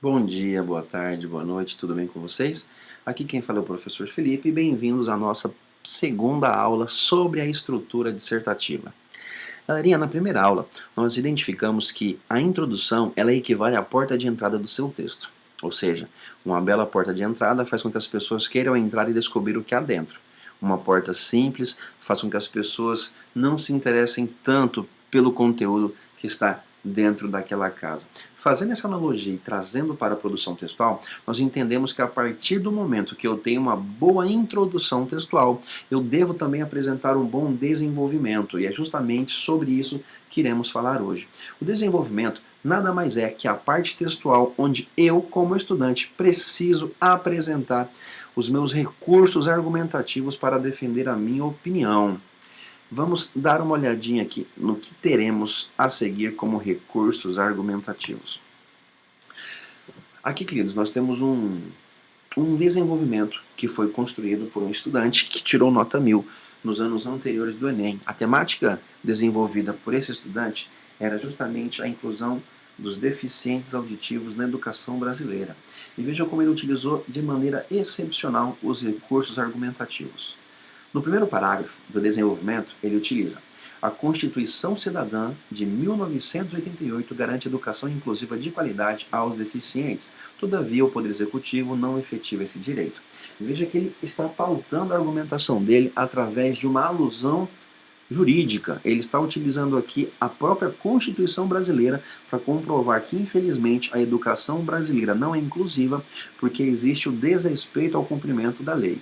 Bom dia, boa tarde, boa noite, tudo bem com vocês? Aqui quem fala é o professor Felipe e bem-vindos à nossa segunda aula sobre a estrutura dissertativa. Galerinha, na primeira aula, nós identificamos que a introdução ela equivale à porta de entrada do seu texto. Ou seja, uma bela porta de entrada faz com que as pessoas queiram entrar e descobrir o que há dentro. Uma porta simples faz com que as pessoas não se interessem tanto pelo conteúdo que está dentro daquela casa. Fazendo essa analogia e trazendo para a produção textual, nós entendemos que a partir do momento que eu tenho uma boa introdução textual, eu devo também apresentar um bom desenvolvimento, e é justamente sobre isso que iremos falar hoje. O desenvolvimento nada mais é que a parte textual onde eu, como estudante, preciso apresentar os meus recursos argumentativos para defender a minha opinião. Vamos dar uma olhadinha aqui no que teremos a seguir como recursos argumentativos. Aqui, queridos, nós temos um desenvolvimento que foi construído por um estudante que tirou nota 1000 nos anos anteriores do Enem. A temática desenvolvida por esse estudante era justamente a inclusão dos deficientes auditivos na educação brasileira. E vejam como ele utilizou de maneira excepcional os recursos argumentativos. No primeiro parágrafo do desenvolvimento, ele utiliza: a Constituição Cidadã de 1988 garante educação inclusiva de qualidade aos deficientes. Todavia, o Poder Executivo não efetiva esse direito. Veja que ele está pautando a argumentação dele através de uma alusão jurídica. Ele está utilizando aqui a própria Constituição brasileira para comprovar que, infelizmente, a educação brasileira não é inclusiva porque existe o desrespeito ao cumprimento da lei.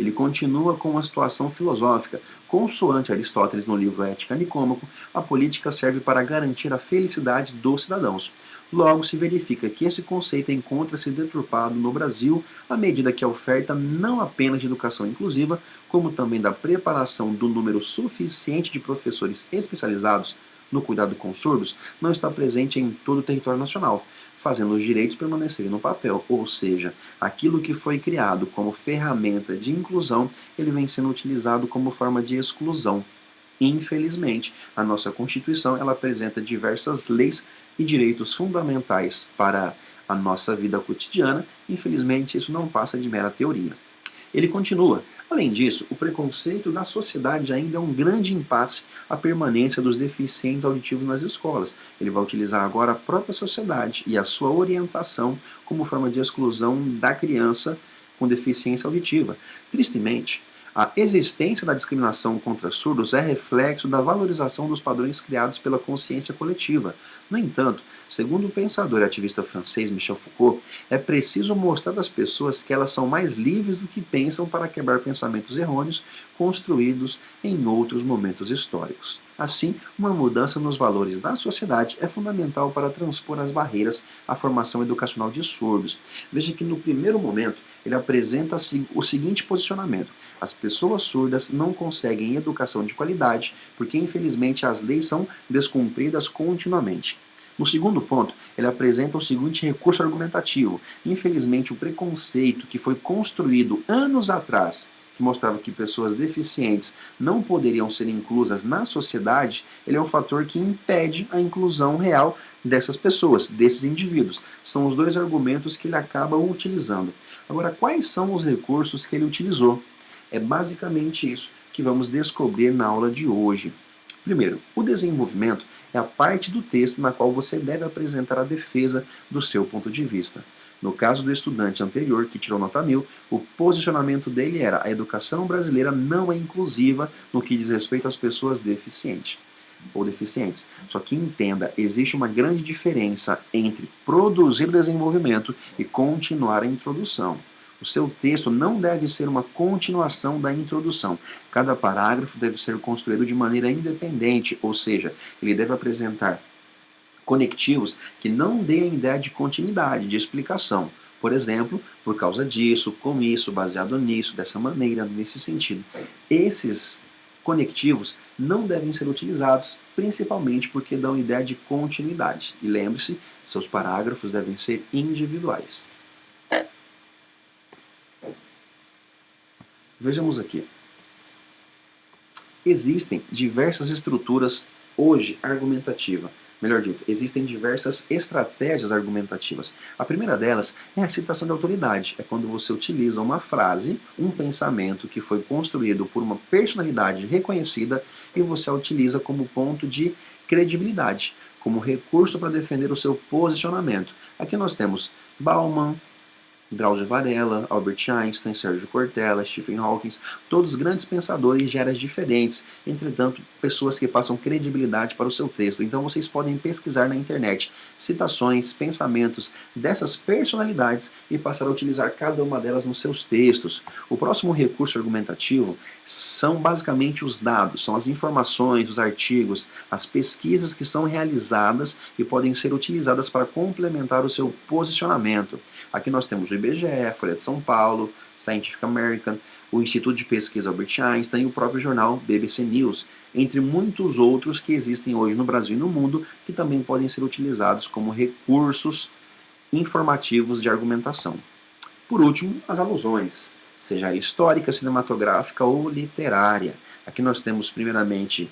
Ele continua com uma situação filosófica. Consoante Aristóteles no livro Ética Nicômaco, a política serve para garantir a felicidade dos cidadãos. Logo, se verifica que esse conceito encontra-se deturpado no Brasil à medida que a oferta não apenas de educação inclusiva, como também da preparação do número suficiente de professores especializados no cuidado com surdos, não está presente em todo o território nacional, fazendo os direitos permanecerem no papel, ou seja, aquilo que foi criado como ferramenta de inclusão, ele vem sendo utilizado como forma de exclusão. Infelizmente, a nossa Constituição ela apresenta diversas leis e direitos fundamentais para a nossa vida cotidiana. Infelizmente, isso não passa de mera teoria. Ele continua: além disso, o preconceito da sociedade ainda é um grande impasse à permanência dos deficientes auditivos nas escolas. Ele vai utilizar agora a própria sociedade e a sua orientação como forma de exclusão da criança com deficiência auditiva. Tristemente, a existência da discriminação contra surdos é reflexo da valorização dos padrões criados pela consciência coletiva. No entanto, segundo o pensador e ativista francês Michel Foucault, é preciso mostrar às pessoas que elas são mais livres do que pensam para quebrar pensamentos errôneos construídos em outros momentos históricos. Assim, uma mudança nos valores da sociedade é fundamental para transpor as barreiras à formação educacional de surdos. Veja que no primeiro momento ele apresenta o seguinte posicionamento: as pessoas surdas não conseguem educação de qualidade porque, infelizmente, as leis são descumpridas continuamente. No segundo ponto, ele apresenta o seguinte recurso argumentativo: infelizmente, o preconceito que foi construído anos atrás, que mostrava que pessoas deficientes não poderiam ser inclusas na sociedade, ele é um fator que impede a inclusão real dessas pessoas, desses indivíduos. São os dois argumentos que ele acaba utilizando. Agora, quais são os recursos que ele utilizou? É basicamente isso que vamos descobrir na aula de hoje. Primeiro, o desenvolvimento é a parte do texto na qual você deve apresentar a defesa do seu ponto de vista. No caso do estudante anterior, que tirou nota 1000, o posicionamento dele era: a educação brasileira não é inclusiva no que diz respeito às pessoas deficientes ou deficientes. Só que entenda, existe uma grande diferença entre produzir desenvolvimento e continuar a introdução. O seu texto não deve ser uma continuação da introdução. Cada parágrafo deve ser construído de maneira independente, ou seja, ele deve apresentar conectivos que não deem ideia de continuidade, de explicação. Por exemplo, por causa disso, com isso, baseado nisso, dessa maneira, nesse sentido. Esses conectivos não devem ser utilizados, principalmente porque dão ideia de continuidade. E lembre-se, seus parágrafos devem ser individuais. Vejamos aqui. Existem diversas estruturas hoje argumentativas, Melhor dito, existem diversas estratégias argumentativas. A primeira delas é a citação de autoridade. É quando você utiliza uma frase, um pensamento que foi construído por uma personalidade reconhecida e você a utiliza como ponto de credibilidade, como recurso para defender o seu posicionamento. Aqui nós temos Bauman, Drauzio Varela, Albert Einstein, Sérgio Cortella, Stephen Hawking, todos grandes pensadores de áreas diferentes, entretanto, pessoas que passam credibilidade para o seu texto. Então vocês podem pesquisar na internet citações, pensamentos dessas personalidades e passar a utilizar cada uma delas nos seus textos. O próximo recurso argumentativo são basicamente os dados, são as informações, os artigos, as pesquisas que são realizadas e podem ser utilizadas para complementar o seu posicionamento. Aqui nós temos o IBGE, a Folha de São Paulo, Scientific American, o Instituto de Pesquisa Albert Einstein e o próprio jornal BBC News, entre muitos outros que existem hoje no Brasil e no mundo, que também podem ser utilizados como recursos informativos de argumentação. Por último, as alusões, seja histórica, cinematográfica ou literária. Aqui nós temos primeiramente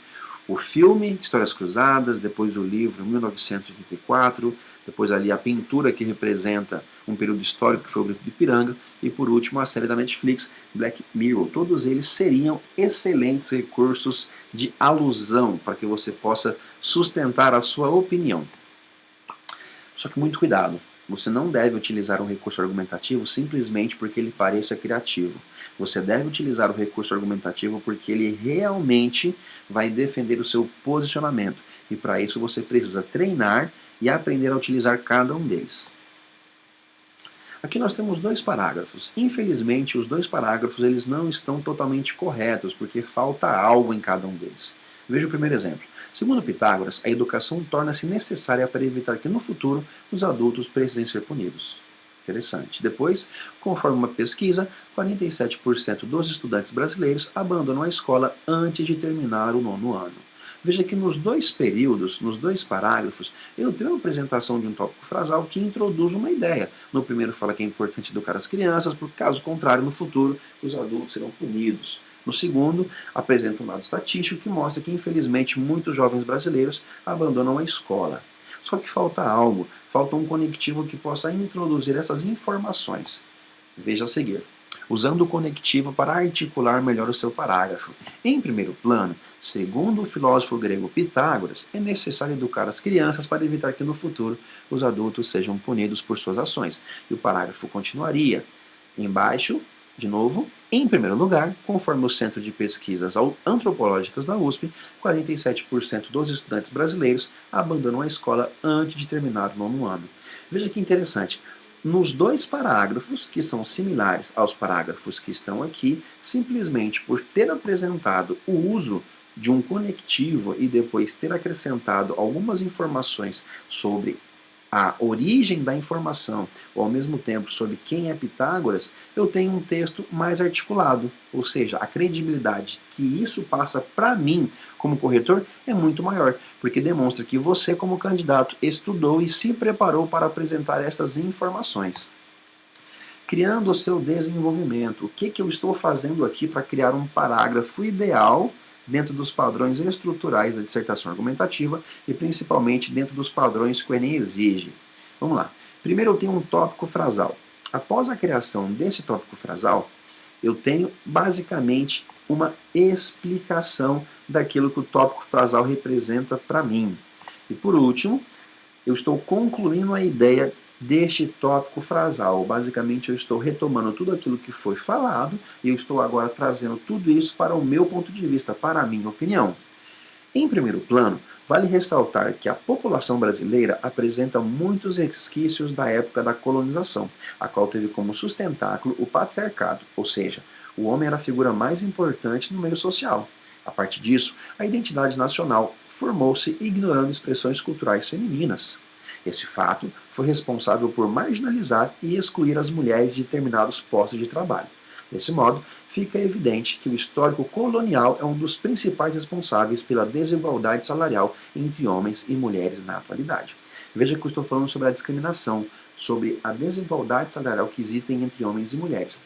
o filme Histórias Cruzadas, depois o livro 1984, depois ali a pintura que representa um período histórico que foi o Grito de Ipiranga, e por último a série da Netflix, Black Mirror. Todos eles seriam excelentes recursos de alusão para que você possa sustentar a sua opinião. Só que muito cuidado, você não deve utilizar um recurso argumentativo simplesmente porque ele pareça criativo. Você deve utilizar o recurso argumentativo porque ele realmente vai defender o seu posicionamento. E para isso você precisa treinar e aprender a utilizar cada um deles. Aqui nós temos dois parágrafos. Infelizmente, os dois parágrafos eles não estão totalmente corretos, porque falta algo em cada um deles. Veja o primeiro exemplo. Segundo Pitágoras, a educação torna-se necessária para evitar que no futuro os adultos precisem ser punidos. Interessante. Depois, conforme uma pesquisa, 47% dos estudantes brasileiros abandonam a escola antes de terminar o 9º ano. Veja que nos dois períodos, nos dois parágrafos, eu tenho uma apresentação de um tópico frasal que introduz uma ideia. No primeiro fala que é importante educar as crianças, porque caso contrário, no futuro, os adultos serão punidos. No segundo, apresenta um dado estatístico que mostra que, infelizmente, muitos jovens brasileiros abandonam a escola. Só que falta algo, falta um conectivo que possa introduzir essas informações. Veja a seguir. Usando o conectivo para articular melhor o seu parágrafo. Em primeiro plano, segundo o filósofo grego Pitágoras, é necessário educar as crianças para evitar que no futuro os adultos sejam punidos por suas ações. E o parágrafo continuaria. Embaixo, de novo, em primeiro lugar, conforme o Centro de Pesquisas Antropológicas da USP, 47% dos estudantes brasileiros abandonam a escola antes de terminar o 9º ano. Veja que interessante. Nos dois parágrafos, que são similares aos parágrafos que estão aqui, simplesmente por ter apresentado o uso de um conectivo e depois ter acrescentado algumas informações sobre a origem da informação, ou ao mesmo tempo sobre quem é Pitágoras, eu tenho um texto mais articulado, ou seja, a credibilidade que isso passa para mim como corretor é muito maior, porque demonstra que você como candidato estudou e se preparou para apresentar essas informações. Criando o seu desenvolvimento, o que eu estou fazendo aqui para criar um parágrafo ideal dentro dos padrões estruturais da dissertação argumentativa e principalmente dentro dos padrões que o Enem exige. Vamos lá. Primeiro eu tenho um tópico frasal. Após a criação desse tópico frasal, eu tenho basicamente uma explicação daquilo que o tópico frasal representa para mim. E por último, eu estou concluindo a ideia deste tópico frasal. Basicamente, eu estou retomando tudo aquilo que foi falado e eu estou agora trazendo tudo isso para o meu ponto de vista, para a minha opinião. Em primeiro plano, vale ressaltar que a população brasileira apresenta muitos resquícios da época da colonização, a qual teve como sustentáculo o patriarcado, ou seja, o homem era a figura mais importante no meio social. A partir disso, a identidade nacional formou-se ignorando expressões culturais femininas. Esse fato foi responsável por marginalizar e excluir as mulheres de determinados postos de trabalho. Desse modo, fica evidente que o histórico colonial é um dos principais responsáveis pela desigualdade salarial entre homens e mulheres na atualidade. Veja que eu estou falando sobre a discriminação, sobre a desigualdade salarial que existe entre homens e mulheres.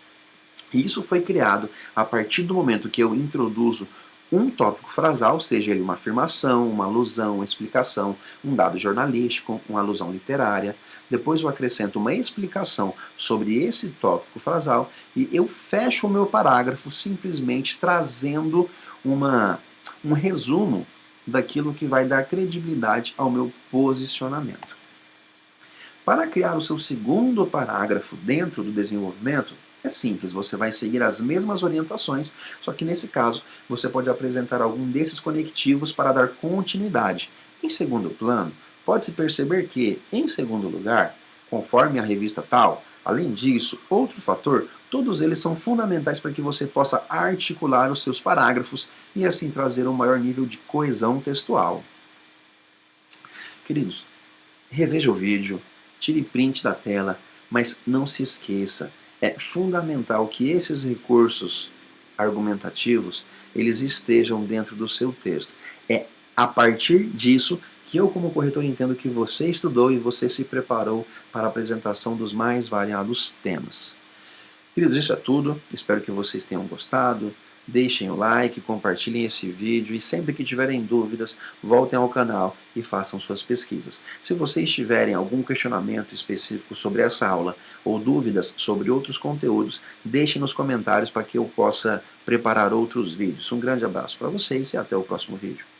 E isso foi criado a partir do momento que eu introduzo um tópico frasal, seja ele uma afirmação, uma alusão, uma explicação, um dado jornalístico, uma alusão literária. Depois eu acrescento uma explicação sobre esse tópico frasal e eu fecho o meu parágrafo simplesmente trazendo um resumo daquilo que vai dar credibilidade ao meu posicionamento. Para criar o seu segundo parágrafo dentro do desenvolvimento, é simples, você vai seguir as mesmas orientações, só que nesse caso você pode apresentar algum desses conectivos para dar continuidade. Em segundo plano, pode-se perceber que, em segundo lugar, conforme a revista tal, além disso, outro fator, todos eles são fundamentais para que você possa articular os seus parágrafos e assim trazer um maior nível de coesão textual. Queridos, reveja o vídeo, tire print da tela, mas não se esqueça, é fundamental que esses recursos argumentativos eles estejam dentro do seu texto. É a partir disso que eu, como corretor, entendo que você estudou e você se preparou para a apresentação dos mais variados temas. Queridos, isso é tudo. Espero que vocês tenham gostado. Deixem o like, compartilhem esse vídeo e sempre que tiverem dúvidas, voltem ao canal e façam suas pesquisas. Se vocês tiverem algum questionamento específico sobre essa aula ou dúvidas sobre outros conteúdos, deixem nos comentários para que eu possa preparar outros vídeos. Um grande abraço para vocês e até o próximo vídeo.